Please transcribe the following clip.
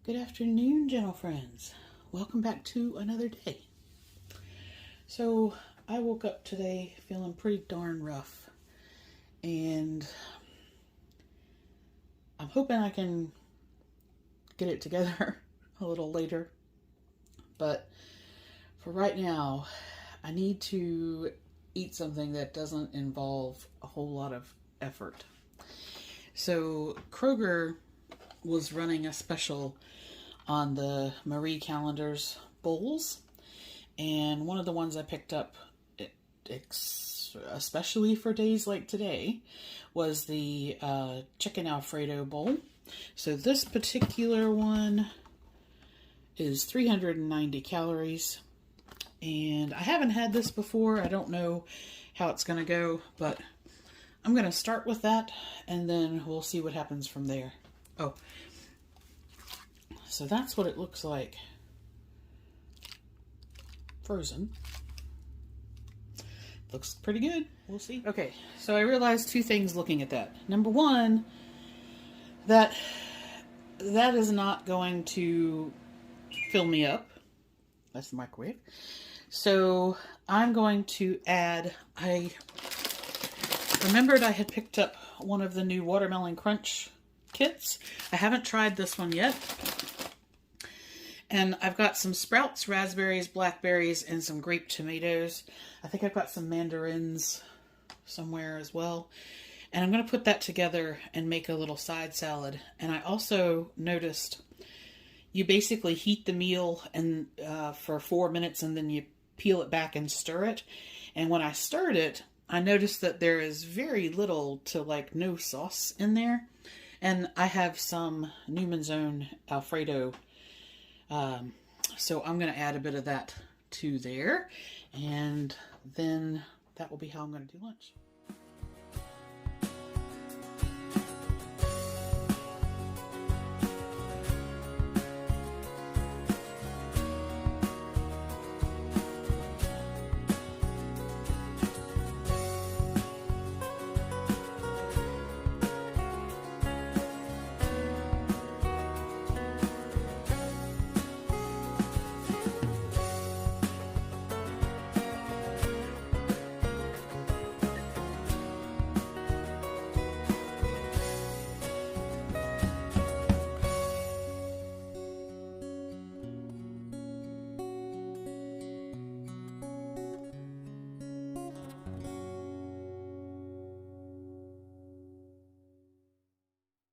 Good afternoon, gentle friends. Welcome back to another day. So I woke up today feeling pretty darn rough, and I'm hoping I can get it together a little later. But for right now, I need to eat something that doesn't involve a whole lot of effort. So Kroger was running a special on the Marie Callender's bowls, and one of the ones I picked up, especially for days like today, was the chicken Alfredo bowl. So this particular one is 390 calories, and I haven't had this before. I don't know how it's going to go, but I'm going to start with that, and then we'll see what happens from there. Oh, so that's what it looks like frozen. Looks pretty good. We'll see. Okay, so I realized two things looking at that. Number one, that is not going to fill me up. That's the microwave. So I'm going to add, I remembered I had picked up one of the new Watermelon Crunch kits. I haven't tried this one yet. And I've got some Sprouts, Raspberries, Blackberries, and some grape tomatoes. I think I've got some mandarins somewhere as well. And I'm going to put that together and make a little side salad. And I also noticed you basically heat the meal and for 4 minutes, and then you peel it back and stir it. And when I stirred it, I noticed that there is very little to like no sauce in there. And I have some Newman's Own Alfredo. So I'm going to add a bit of that to there, and then that will be how I'm going to do lunch.